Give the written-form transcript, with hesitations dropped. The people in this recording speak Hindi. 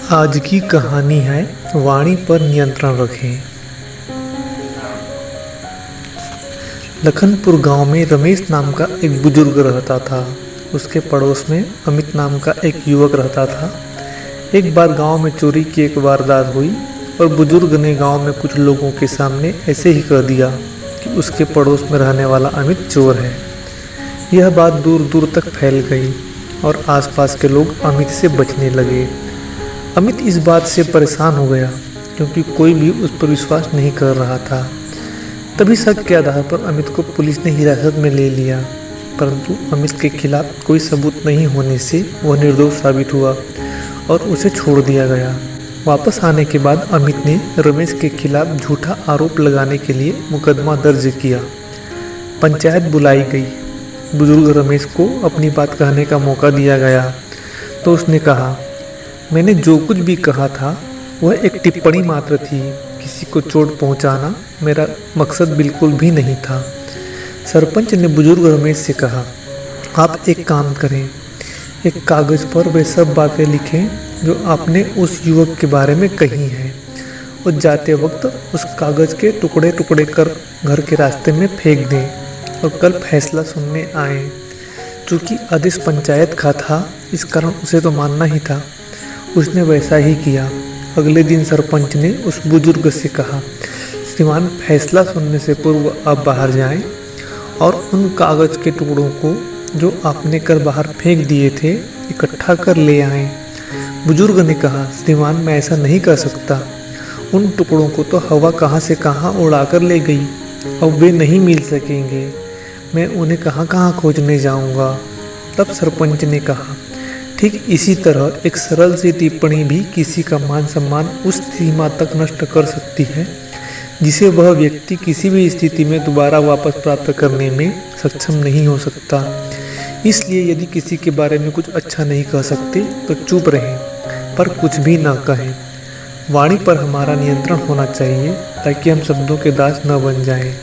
आज की कहानी है वाणी पर नियंत्रण रखें। लखनपुर गांव में रमेश नाम का एक बुजुर्ग रहता था। उसके पड़ोस में अमित नाम का एक युवक रहता था। एक बार गांव में चोरी की एक वारदात हुई और बुजुर्ग ने गांव में कुछ लोगों के सामने ऐसे ही कह दिया कि उसके पड़ोस में रहने वाला अमित चोर है। यह बात दूर दूर तक फैल गई और आसपास के लोग अमित से बचने लगे। अमित इस बात से परेशान हो गया क्योंकि कोई भी उस पर विश्वास नहीं कर रहा था। तभी शक के आधार पर अमित को पुलिस ने हिरासत में ले लिया, परंतु अमित के खिलाफ कोई सबूत नहीं होने से वह निर्दोष साबित हुआ और उसे छोड़ दिया गया। वापस आने के बाद अमित ने रमेश के खिलाफ झूठा आरोप लगाने के लिए मुकदमा दर्ज किया। पंचायत बुलाई गई। बुजुर्ग रमेश को अपनी बात कहने का मौका दिया गया तो उसने कहा, मैंने जो कुछ भी कहा था वह एक टिप्पणी मात्र थी। किसी को चोट पहुंचाना मेरा मकसद बिल्कुल भी नहीं था। सरपंच ने बुजुर्ग रमेश से कहा, आप एक काम करें, एक कागज़ पर वे सब बातें लिखें जो आपने उस युवक के बारे में कही हैं और जाते वक्त उस कागज़ के टुकड़े टुकड़े कर घर के रास्ते में फेंक दें और कल फैसला सुनने आएँ। चूँकि आदेश पंचायत का था, इस कारण उसे तो मानना ही था। उसने वैसा ही किया। अगले दिन सरपंच ने उस बुजुर्ग से कहा, श्रीमान, फैसला सुनने से पूर्व आप बाहर जाएं और उन कागज़ के टुकड़ों को जो आपने कर बाहर फेंक दिए थे इकट्ठा कर ले आएं। बुजुर्ग ने कहा, श्रीमान, मैं ऐसा नहीं कर सकता। उन टुकड़ों को तो हवा कहाँ से कहाँ उड़ा कर ले गई। अब वे नहीं मिल सकेंगे। मैं उन्हें कहाँ कहाँ खोजने जाऊँगा। तब सरपंच ने कहा, ठीक इसी तरह एक सरल सी टिप्पणी भी किसी का मान सम्मान उस सीमा तक नष्ट कर सकती है जिसे वह व्यक्ति किसी भी स्थिति में दोबारा वापस प्राप्त करने में सक्षम नहीं हो सकता। इसलिए यदि किसी के बारे में कुछ अच्छा नहीं कह सकते तो चुप रहें, पर कुछ भी ना कहें। वाणी पर हमारा नियंत्रण होना चाहिए ताकि हम शब्दों के दास न बन जाएं।